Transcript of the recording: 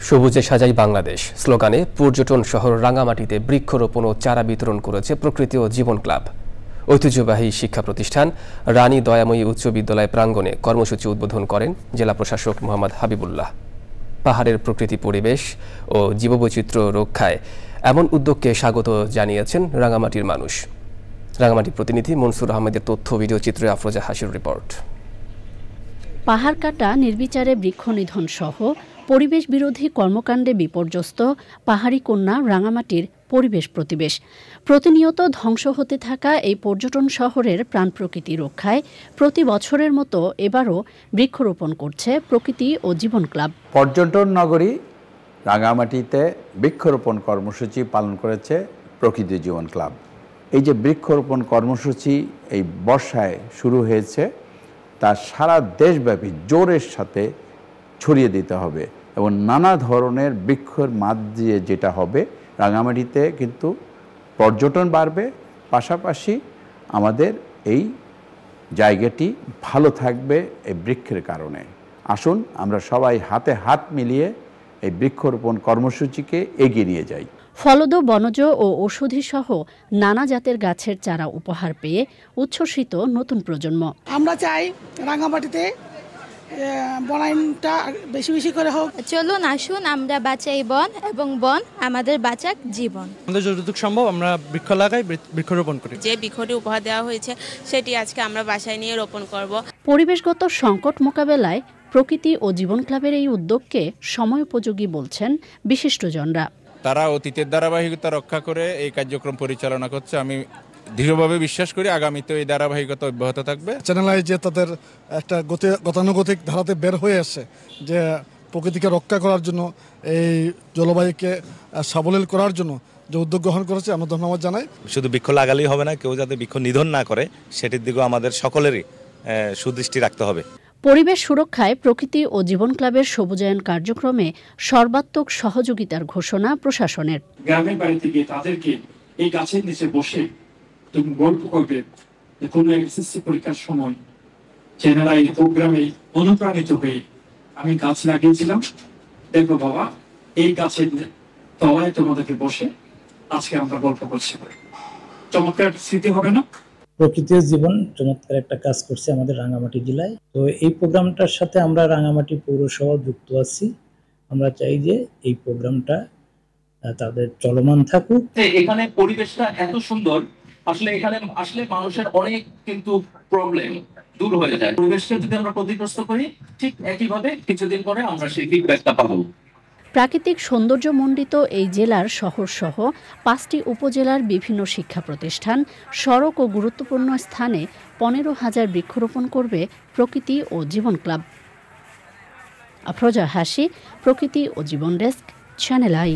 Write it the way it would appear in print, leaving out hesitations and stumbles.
সবুজে সাজাই বাংলাদেশ স্লোগানে পর্যটন শহর রাঙামাটিতে বৃক্ষরোপণ ও চারা বিতরণ করেছে প্রকৃতি ও জীবন ক্লাব। ঐতিহ্যবাহী শিক্ষা প্রতিষ্ঠান রানী দয়াময়ী উচ্চ বিদ্যালয় প্রাঙ্গণে কর্মসূচি উদ্বোধন করেন জেলা প্রশাসক মোহাম্মদ হাবিবুল্লাহ। পাহাড়ের প্রকৃতি পরিবেশ ও জীববৈচিত্র্য রক্ষায় এমন উদ্যোগকে স্বাগত জানিয়েছেন রাঙামাটির মানুষ। রাঙামাটি প্রতিনিধি মনসুর আহমেদের তথ্য ভিডিও চিত্রে আফরোজা হাসির রিপোর্ট। পাহাড় কাটা নির্বিচারে বৃক্ষ নিধন সহ পরিবেশ বিরোধী কর্মকাণ্ডে বিপর্যস্ত পাহাড়ি কন্যা রাঙামাটির পরিবেশ প্রতিবেশ। প্রতিনিয়ত ধ্বংস হতে থাকা এই পর্যটন শহরের প্রাণ প্রকৃতি রক্ষায় প্রতি বছরের মতো এবারও বৃক্ষরোপণ করছে প্রকৃতি ও জীবন ক্লাব। পর্যটন নগরী রাঙামাটিতে বৃক্ষরোপণ কর্মসূচি পালন করেছে প্রকৃতি জীবন ক্লাব। এই যে বৃক্ষরোপণ কর্মসূচি এই বর্ষায় শুরু হয়েছে তা সারা দেশব্যাপী জোরের সাথে ছড়িয়ে দিতে হবে এবং নানা ধরনের বৃক্ষের মাঝ দিয়ে যেটা হবে রাঙামাটিতে কিন্তু পর্যটন বাড়বে, পাশাপাশি আমাদের এই জায়গাটি ভালো থাকবে এই বৃক্ষের কারণে। আসুন আমরা সবাই হাতে হাত মিলিয়ে এই বৃক্ষরোপণ কর্মসূচিকে এগিয়ে নিয়ে যাই। ফলদ, বনজ ও ঔষধি সহ নানা জাতের গাছের চারা উপহার পেয়ে উচ্ছ্বসিত নতুন প্রজন্ম। আমরা চাই রাঙামাটিতে বনায়নটা বেশি বেশি করে হোক। চলুন আসুন আমরা বাঁচাই বন এবং বন আমাদের বাঁচাক জীবন। আমাদের যতটুকু সম্ভব আমরা বৃক্ষ লাগাই, বৃক্ষরোপণ করি। যে বৃক্ষটি উপহার দেওয়া হয়েছে সেটি আজকে আমরা বাসায় নিয়ে রোপণ করব। পরিবেশগত সংকট মোকাবেলায় প্রকৃতি ও জীবন ক্লাবের এই উদ্যোগকে সময়োপযোগী বলছেন বিশিষ্টজনরা। তারা অতীতের ধারাবাহিকতা রক্ষা করে এই কার্যক্রম পরিচালনা করছে। আমি দৃঢ়ভাবে বিশ্বাস করি আগামীতে এই ধারাবাহিকতা অব্যাহত থাকবে। চ্যানেল আই যে তাদের একটা গতানুগতিক ধারাতে বের হয়ে আসে যে প্রকৃতিকে রক্ষা করার জন্য, এই জলবায়ুকে সাবলীল করার জন্য যে উদ্যোগ গ্রহণ করেছে আমরা ধন্যবাদ জানাই। শুধু বৃক্ষ লাগালেই হবে না, কেউ যাতে বৃক্ষ নিধন না করে সেটির দিকেও আমাদের সকলেরই সুদৃষ্টি রাখতে হবে। পরিবেশ সুরক্ষায় প্রকৃতি ও জীবন ক্লাবের সবুজায়ন কার্যক্রমে সর্বাত্মক সহযোগিতার ঘোষণা প্রশাসনের। গ্রামের বাড়িতে গিয়ে তাদেরকে এই গাছের নিচে বসে তুমি গল্প করবে যে কোনো এসএসসি পরীক্ষার সময় চ্যানেল আই প্রোগ্রামে অনুপ্রাণিত হয়ে আমি গাছ লাগিয়েছিলাম, দেখো বাবা এই গাছের তলায় তোমাদেরকে বসে আজকে আমরা গল্প করছি। চমৎকার স্মৃতি হবে না? প্রকৃতির জীবন চমৎকার একটা কাজ করছে আমাদের রাঙামাটি জেলায়। তো এই প্রোগ্রামটার সাথে আমরা রাঙামাটি পৌরসভা যুক্ত আছি। আমরা চাই যে এই প্রোগ্রামটা তাদের চলমান থাকুক। এখানে পরিবেশটা এত সুন্দর, আসলে এখানে আসলে মানুষের অনেক কিন্তু প্রবলেম দূর হয়ে যায়। পরিবেশকে যদি আমরা ক্ষতিগ্রস্ত করি, ঠিক একইভাবে কিছুদিন পরে আমরা সেই ফিডব্যাকটা পাবো। প্রাকৃতিক সৌন্দর্যমণ্ডিত এই জেলার শহরসহ 5টি উপজেলার বিভিন্ন শিক্ষা প্রতিষ্ঠান, সড়ক ও গুরুত্বপূর্ণ স্থানে 15,000 বৃক্ষরোপণ করবে প্রকৃতি ও জীবন ক্লাব। আফরোজা হাসি, প্রকৃতি ও জীবন ডেস্ক, চ্যানেল আই।